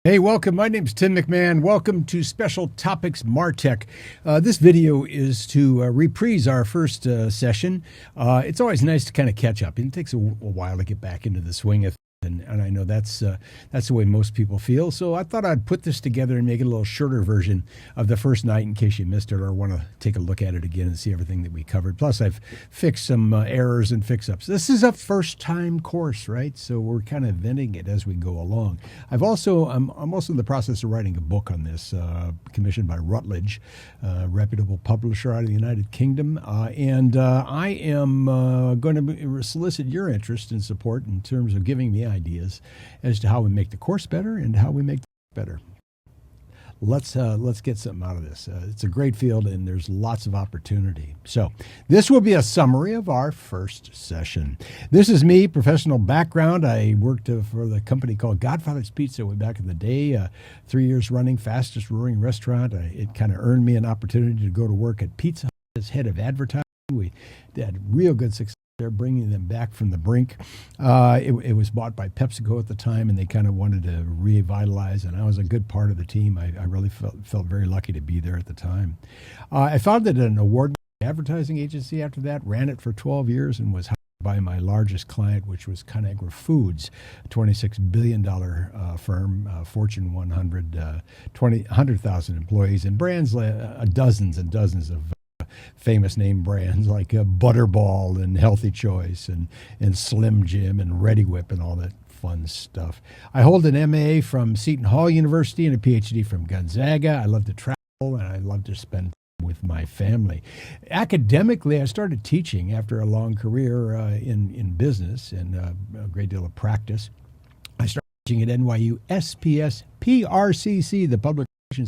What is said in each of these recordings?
Hey, welcome. My name's Tim McMahon. Welcome to Special Topics Martech. This video is to reprise our first session. It's always nice to kind of catch up. It takes a while to get back into the swing of things, and I know that's the way most people feel. So I thought I'd put this together and make it a little shorter version of the first night in case you missed it or want to take a look at it again and see everything that we covered. Plus, I've fixed some errors and fix-ups. This is a first-time course, right? So we're kind of venting it as we go along. I'm also in the process of writing a book on this, commissioned by Routledge, a reputable publisher out of the United Kingdom, and I am going to solicit your interest and support in terms of giving me ideas as to how we make the course better and how we make it better. Let's get something out of this. It's a great field and there's lots of opportunity. So this will be a summary of our first session. This is me, professional background. I worked for the company called Godfather's Pizza way back in the day, 3 years running, fastest growing restaurant. It kind of earned me an opportunity to go to work at Pizza Hut as head of advertising. We had real good success. They're bringing them back from the brink. It was bought by PepsiCo at the time, and they kind of wanted to revitalize, and I was a good part of the team. I really felt very lucky to be there at the time. I founded an award-winning advertising agency after that, ran it for 12 years, and was hired by my largest client, which was Conagra Foods, a $26 billion firm, Fortune 100, 100,000 employees, and brands, dozens and dozens of famous name brands like Butterball and Healthy Choice and Slim Jim and Reddi-wip and all that fun stuff. I hold an MA from Seton Hall University and a PhD from Gonzaga. I love to travel and I love to spend time with my family. Academically, I started teaching after a long career in business and a great deal of practice. I started teaching at NYU SPS PRCC, the Public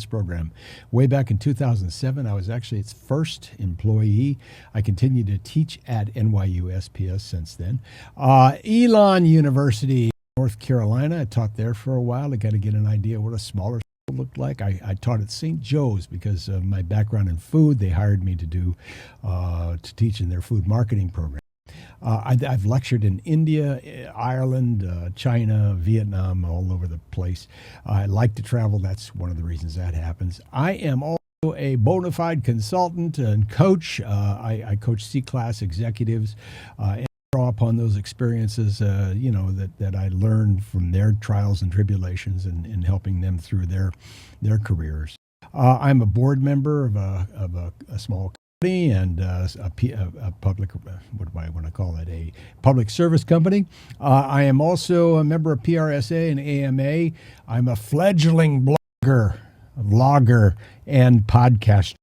Program. Way back in 2007, I was actually its first employee. I continued to teach at NYU SPS since then. Elon University, North Carolina, I taught there for a while. I got to get an idea what a smaller school looked like. I taught at St. Joe's because of my background in food. They hired me to teach in their food marketing program. I've lectured in India, Ireland, China, Vietnam, all over the place. I like to travel. That's one of the reasons that happens. I am also a bona fide consultant and coach. I coach C-class executives and draw upon those experiences, that I learned from their trials and tribulations and helping them through their careers. I'm a board member of a small and a public, what do I want to call it, a public service company. I am also a member of PRSA and AMA. I'm a fledgling vlogger, and podcaster,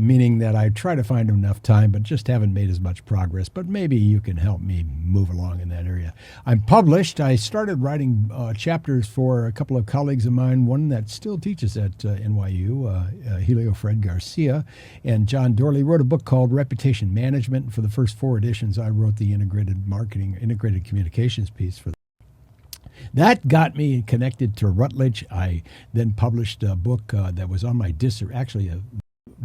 meaning that I try to find enough time, but just haven't made as much progress. But maybe you can help me move along in that area. I'm published. I started writing chapters for a couple of colleagues of mine, one that still teaches at NYU, Helio Fred Garcia, and John Dorley wrote a book called Reputation Management. For the first 4 editions, I wrote the integrated communications piece for them. That got me connected to Routledge. I then published a book that was on my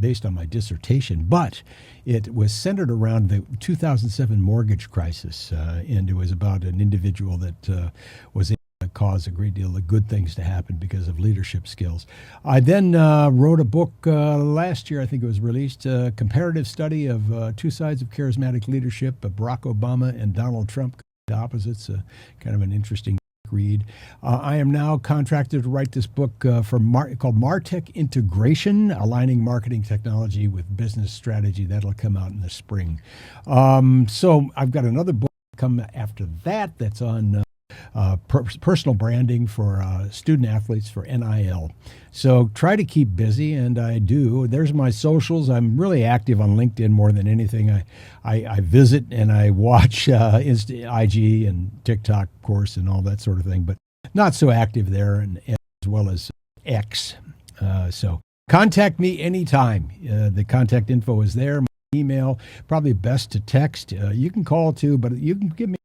based on my dissertation, but it was centered around the 2007 mortgage crisis, and it was about an individual that was able to cause a great deal of good things to happen because of leadership skills. I then wrote a book last year, I think it was released, a comparative study of two sides of charismatic leadership, Barack Obama and Donald Trump, opposites, kind of an interesting read. I am now contracted to write this book called Martech Integration, Aligning Marketing Technology with Business Strategy. That'll come out in the spring. So I've got another book come after that that's on personal branding for student athletes for NIL. So try to keep busy, and I do. There's my socials. I'm really active on LinkedIn more than anything. I visit and I watch IG and TikTok, of course, and all that sort of thing, but not so active there, and as well as X. So contact me anytime. The contact info is there. My email, probably best to text. You can call too, but you can give me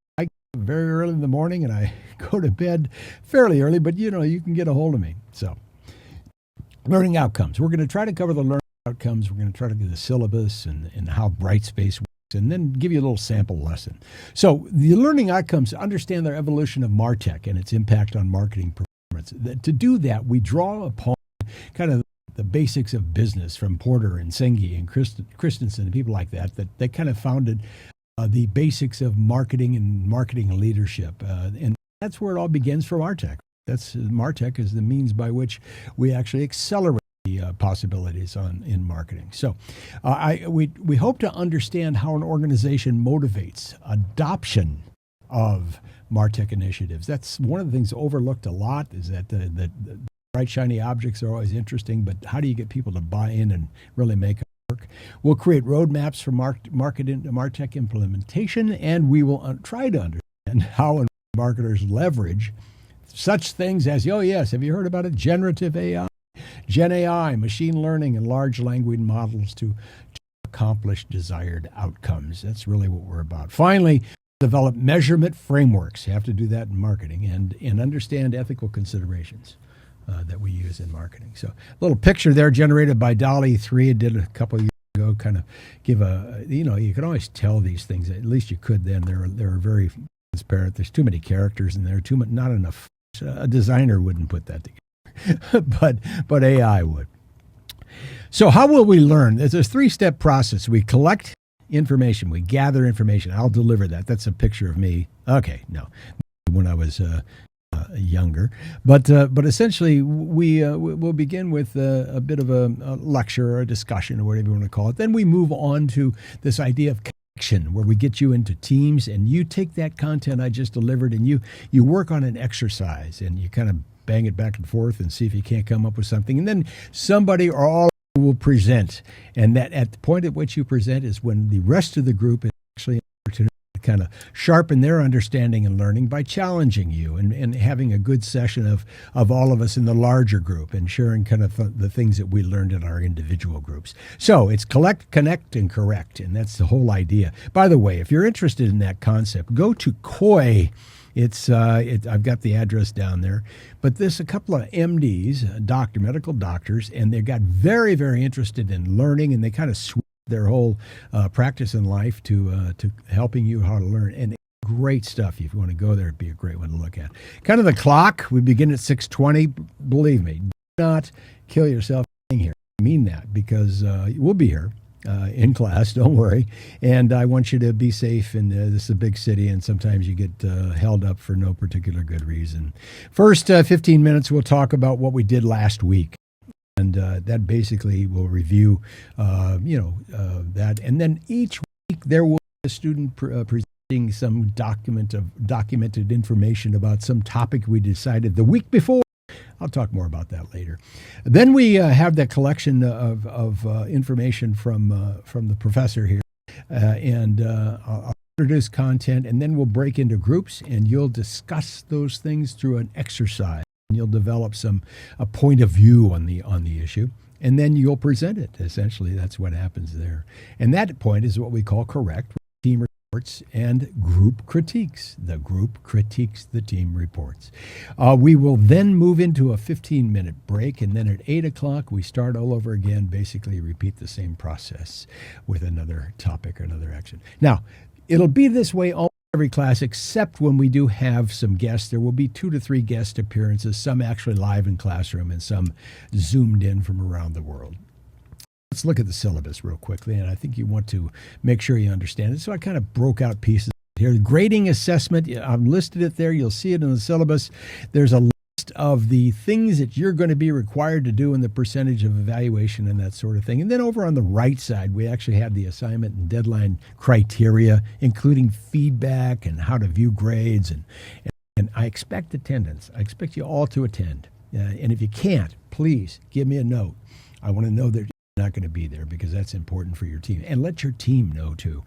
very early in the morning, and I go to bed fairly early, but you can get a hold of me. So, learning outcomes. We're going to try to cover the learning outcomes. We're going to try to do the syllabus and how Brightspace works, and then give you a little sample lesson. So, the learning outcomes understand their evolution of Martech and its impact on marketing performance. To do that, we draw upon kind of the basics of business from Porter and Senge and Christensen and people like that they kind of founded the basics of marketing and marketing leadership. And that's where it all begins for Martech. Martech is the means by which we actually accelerate the possibilities in marketing. So we hope to understand how an organization motivates adoption of Martech initiatives. That's one of the things overlooked a lot, is that the bright, shiny objects are always interesting, but how do you get people to buy in and really make it work? We'll create roadmaps for Martech implementation, and we will try to understand how marketers leverage such things as, oh yes, have you heard about it? Generative AI, Gen AI, machine learning, and large language models to accomplish desired outcomes. That's really what we're about. Finally, develop measurement frameworks. You have to do that in marketing, and understand ethical considerations that we use in marketing. So a little picture there generated by DALL-E 3. It did a couple of years ago, kind of give you can always tell these things, at least you could then. They're very transparent. There's too many characters in there, not enough. A designer wouldn't put that together, but AI would. So how will we learn? There's a 3-step process. We collect information. We gather information. I'll deliver that. That's a picture of me. Okay, no, when I was younger, but essentially we'll begin with a bit of a lecture or a discussion or whatever you want to call it. Then we move on to this idea of connection, where we get you into teams, and you take that content I just delivered and you work on an exercise, and you kind of bang it back and forth and see if you can't come up with something, and then somebody or all will present, and that at the point at which you present is when the rest of the group is actually an opportunity to kind of sharpen their understanding and learning by challenging you and having a good session of all of us in the larger group and sharing kind of the things that we learned in our individual groups. So it's collect, connect, and correct, and that's the whole idea. By the way, if you're interested in that concept, go to COI. I've got the address down there, but there's a couple of MDs, medical doctors, and they got very, very interested in learning, and they kind of switched their whole practice in life to helping you how to learn. And great stuff. If you want to go there, it'd be a great one to look at. Kind of the clock. We begin at 6:20. Believe me, do not kill yourself being here. I mean that, because we'll be here. In class, don't worry. And I want you to be safe. And this is a big city, and sometimes you get held up for no particular good reason. First 15 minutes, we'll talk about what we did last week. And that basically will review, that. And then each week there will be a student presenting some documented information about some topic we decided the week before. I'll talk more about that later. Then we have that collection of information from the professor here, and I'll introduce content, and then we'll break into groups, and you'll discuss those things through an exercise, and you'll develop a point of view on the issue, and then you'll present it. Essentially, that's what happens there, and that point is what we call correct. Team reports and group critiques. The group critiques the team reports. We will then move into a 15-minute break, and then at 8 o'clock we start all over again, basically repeat the same process with another topic or another action. Now, it'll be this way all every class, except when we do have some guests. There will be 2 to 3 guest appearances, some actually live in classroom and some zoomed in from around the world. Let's look at the syllabus real quickly, and I think you want to make sure you understand it. So I kind of broke out pieces here. Grading assessment, I've listed it there. You'll see it in the syllabus. There's a list of the things that you're going to be required to do and the percentage of evaluation and that sort of thing. And then over on the right side, we actually have the assignment and deadline criteria, including feedback and how to view grades. And I expect attendance. I expect you all to attend. And if you can't, please give me a note. I want to know that not going to be there, because that's important for your team, and let your team know too.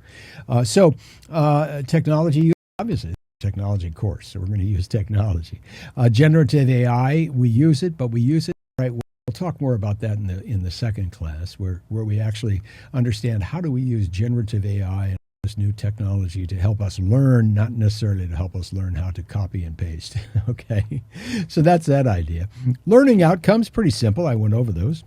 Technology, obviously technology course, so we're going to use technology. Generative AI, we use it, but we use it right way. We'll talk more about that in the second class, where we actually understand how do we use generative AI and this new technology to help us learn, not necessarily to help us learn how to copy and paste. Okay, so that's that idea. Learning outcomes, pretty simple. I went over those.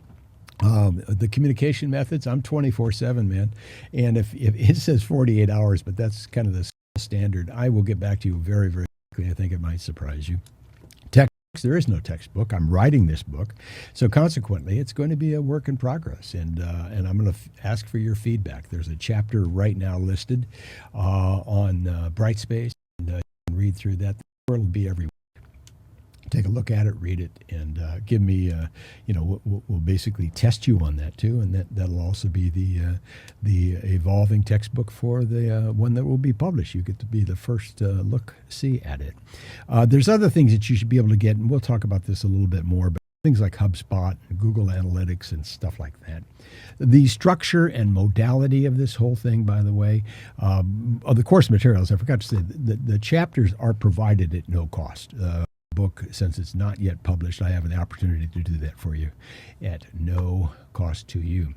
The communication methods, I'm 24/7, man. And if it says 48 hours, but that's kind of the standard, I will get back to you very, very quickly. I think it might surprise you. There is no textbook. I'm writing this book. So consequently, it's going to be a work in progress. And I'm going to ask for your feedback. There's a chapter right now listed on Brightspace. And you can read through that. It'll be every week. Take a look at it, read it, and give me, we'll basically test you on that too. And that'll also be the evolving textbook for the one that will be published. You get to be the first see at it. There's other things that you should be able to get, and we'll talk about this a little bit more, but things like HubSpot, Google Analytics, and stuff like that. The structure and modality of this whole thing, by the way, of the course materials, I forgot to say, the chapters are provided at no cost. Book, since it's not yet published, I have an opportunity to do that for you at no cost to you.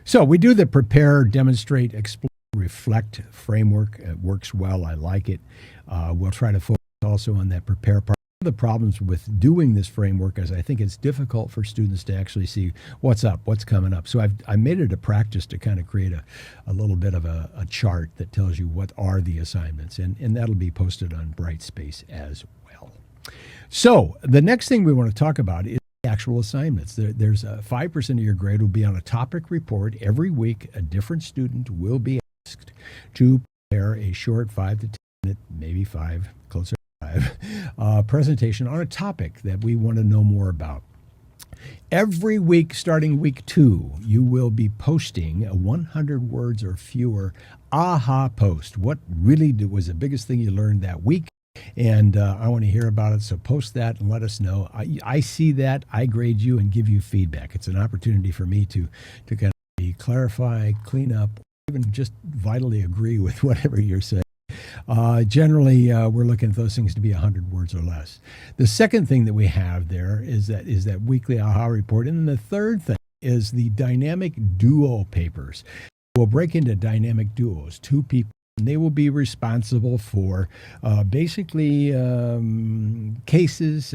So we do the prepare, demonstrate, explore, reflect framework. It works well. I like it. We'll try to focus also on that prepare part. One of the problems with doing this framework is I think it's difficult for students to actually see what's up, what's coming up. So I made it a practice to kind of create a little bit of a chart that tells you what are the assignments, and that'll be posted on Brightspace as well. So the next thing we want to talk about is the actual assignments. There's 5% of your grade will be on a topic report. Every week, a different student will be asked to prepare a short 5 to 10 minute, maybe 5, closer to 5, presentation on a topic that we want to know more about. Every week, starting week 2, you will be posting a 100 words or fewer aha post. What really was the biggest thing you learned that week? And I want to hear about it, so post that and let us know. I see that, I grade you and give you feedback. It's an opportunity for me to kind of clarify, clean up, even just vitally agree with whatever you're saying. Generally, we're looking at those things to be 100 words or less. The second thing that we have there is that weekly AHA report. And then the third thing is the dynamic duo papers. We'll break into dynamic duos, 2 people. And they will be responsible for basically cases,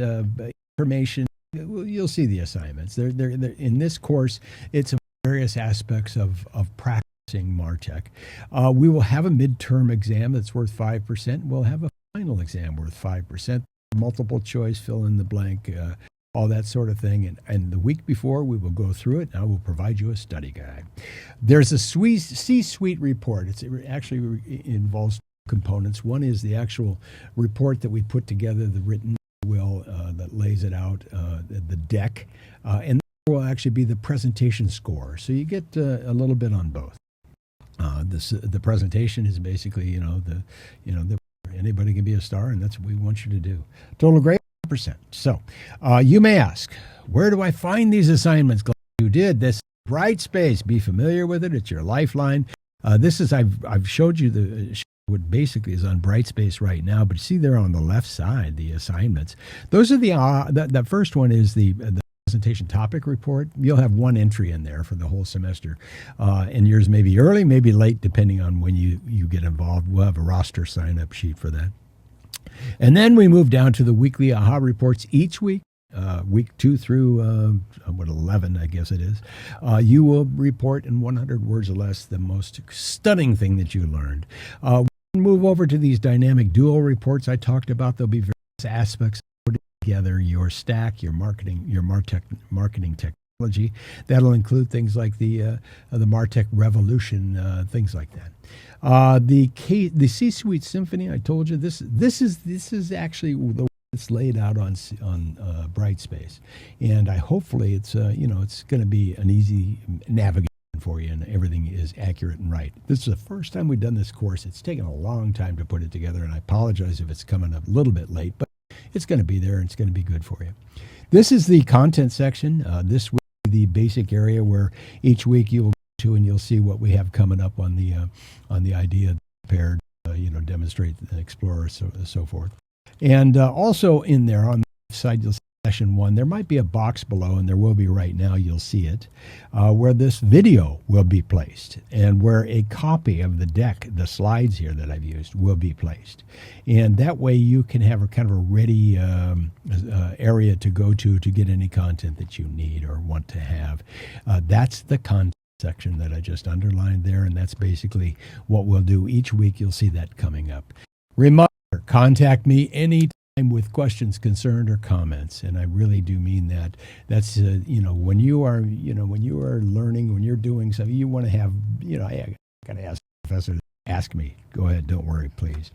information. You'll see the assignments. They're in this course, it's various aspects of practicing Martech. We will have a midterm exam that's worth 5%. We'll have a final exam worth 5%. Multiple choice, fill in the blank, all that sort of thing. And the week before, we will go through it. Now we'll provide you a study guide. There's a C-suite report. It actually involves components. One is the actual report that we put together, the written will that lays it out, the deck, and there will actually be the presentation score. So you get a little bit on both. The presentation is basically, anybody can be a star, and that's what we want you to do. Total grade. So you may ask, where do I find these assignments? Glad you did. This Brightspace, be familiar with it. It's your lifeline. I've showed you what basically is on Brightspace right now, but see there on the left side, the assignments. Those are the first one is the presentation topic report. You'll have one entry in there for the whole semester. And yours may be early, maybe late, depending on when you get involved. We'll have a roster sign-up sheet for that. And then we move down to the weekly AHA reports each week, week 2 through 11, I guess it is. You will report in 100 words or less the most stunning thing that you learned. We move over to these dynamic duo reports I talked about. There'll be various aspects of putting together your stack, your Martech marketing technology. That'll include things like the Martech revolution, things like that. The C-suite symphony, I told you, this is actually the way it's laid out on Brightspace, and hopefully it's it's going to be an easy navigation for you, and everything is accurate and right. This is the first time we've done this course. It's taken a long time to put it together, and I apologize if it's coming up a little bit late, but it's going to be there and it's going to be good for you. This is the content section. This will be the basic area where each week you will go to and you'll see what we have coming up on the idea, prepared, demonstrate, explore, so forth. And also in there on the left side, you'll see session 1. There might be a box below, and there will be right now, you'll see it, where this video will be placed and where a copy of the deck, the slides here that I've used, will be placed. And that way you can have a kind of a ready area to go to get any content that you need or want to have. That's the content section that I just underlined there, and that's basically what we'll do each week. You'll see that coming up. Reminder, contact me anytime with questions, concern, or comments, and I really do mean that. That's when you are learning, when you're doing something, you want to have I got to ask the professor. Ask me. Go ahead. Don't worry, please.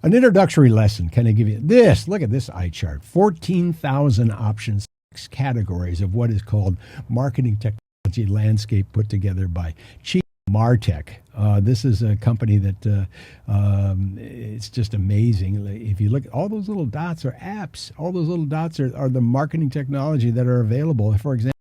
An introductory lesson. Can I give you this? Look at this eye chart. 14,000 options, 6 categories of what is called marketing technology landscape put together by Martech. This is a company that it's just amazing. If you look, all those little dots are apps. All those little dots are the marketing technology that are available. For example,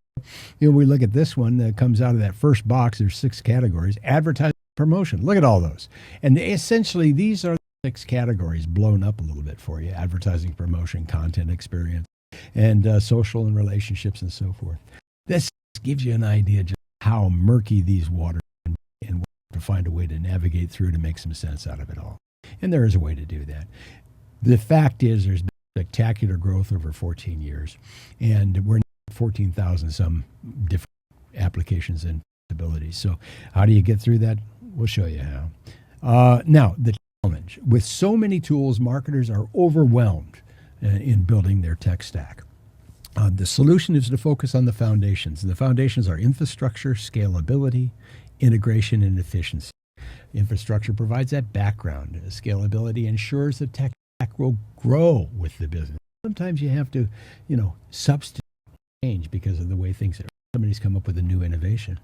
we look at this one that comes out of that first box. There's 6 categories. Advertising, promotion. Look at all those. And essentially, these are 6 categories blown up a little bit for you. Advertising, promotion, content, experience, and social and relationships and so forth. This gives you an idea just how murky these waters can be and to find a way to navigate through to make some sense out of it all. And there is a way to do that. The fact is there's been spectacular growth over 14 years, and we're 14,000 some different applications and possibilities. So how do you get through that? We'll show you how. Now, the challenge. With so many tools, marketers are overwhelmed in building their tech stack. The solution is to focus on the foundations. The foundations are infrastructure, scalability, integration, and efficiency. Infrastructure provides that background. Scalability ensures the tech stack will grow with the business. Sometimes you have to, substitute change because of the way things are. Somebody's come up with a new innovation.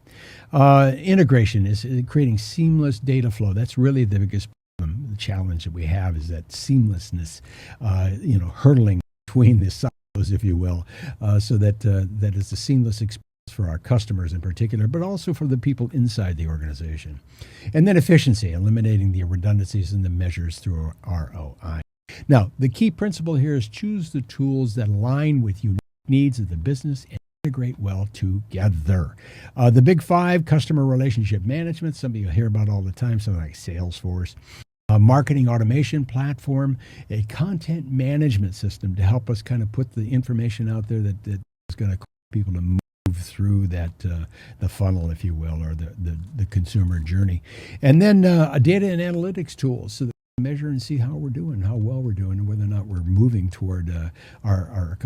Integration is creating seamless data flow. That's really the biggest problem. The challenge that we have is that seamlessness, hurtling between the silos, if you will, so that it's a seamless experience for our customers in particular, but also for the people inside the organization. And then efficiency, eliminating the redundancies and the measures through ROI. Now, the key principle here is choose the tools that align with unique needs of the business and integrate well together. The big 5: customer relationship management, something you'll hear about all the time, something like Salesforce. A marketing automation platform, a content management system to help us kind of put the information out there that is going to cause people to move through that the funnel, if you will, or the consumer journey. And then a data and analytics tool so that we can measure and see how we're doing, how well we're doing, and whether or not we're moving toward our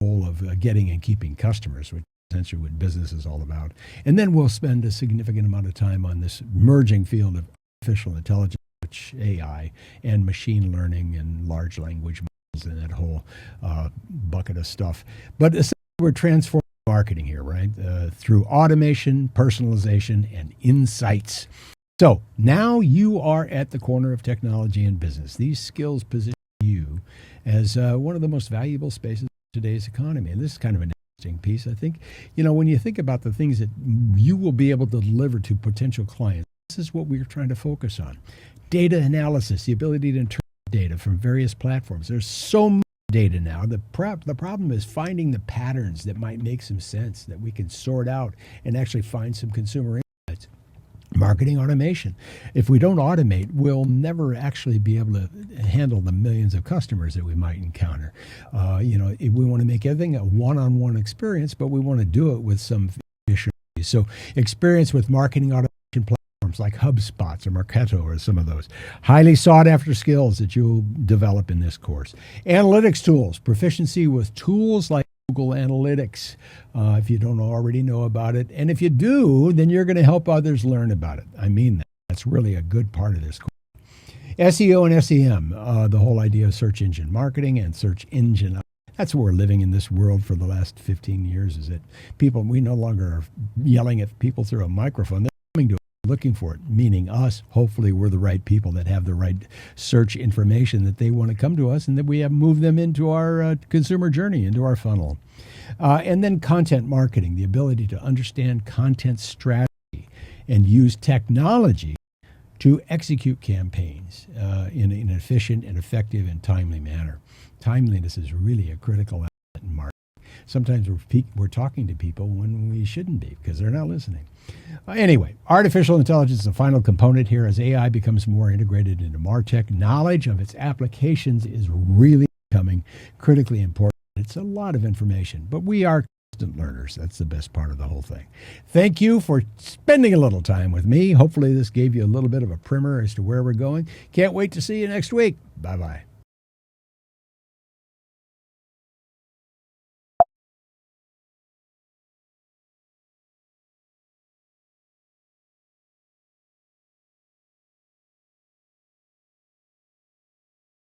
goal of getting and keeping customers, which is essentially what business is all about. And then we'll spend a significant amount of time on this emerging field of artificial intelligence, which AI and machine learning and large language models and that whole bucket of stuff. But essentially we're transforming marketing here, right? Through automation, personalization, and insights. So now you are at the corner of technology and business. These skills position you as one of the most valuable spaces in today's economy. And this is kind of an interesting piece, I think. When you think about the things that you will be able to deliver to potential clients, this is what we're trying to focus on. Data analysis, the ability to interpret data from various platforms. There's so much data now. The problem is finding the patterns that might make some sense, that we can sort out and actually find some consumer insights. Marketing automation. If we don't automate, we'll never actually be able to handle the millions of customers that we might encounter. If we want to make everything a one-on-one experience, but we want to do it with some efficiency. So experience with marketing automation platforms like HubSpot or Marketo or some of those. Highly sought after skills that you'll develop in this course. Analytics tools, proficiency with tools like Google Analytics, if you don't already know about it. And if you do, then you're going to help others learn about it. I mean that. That's really a good part of this course. SEO and SEM, the whole idea of search engine marketing and search engine. That's where we're living in this world for the last 15 years, is that we no longer are yelling at people through a microphone. They're coming to us looking for it, meaning us. Hopefully we're the right people that have the right search information that they want to come to us, and that we have moved them into our consumer journey, into our funnel. And then content marketing, the ability to understand content strategy and use technology to execute campaigns in an efficient and effective and timely manner. Timeliness is really a critical element in marketing. Sometimes we're talking to people when we shouldn't be because they're not listening. Anyway, artificial intelligence is the final component here. As AI becomes more integrated into Martech, knowledge of its applications is really becoming critically important. It's a lot of information, but we are constant learners. That's the best part of the whole thing. Thank you for spending a little time with me. Hopefully this gave you a little bit of a primer as to where we're going. Can't wait to see you next week. Bye-bye.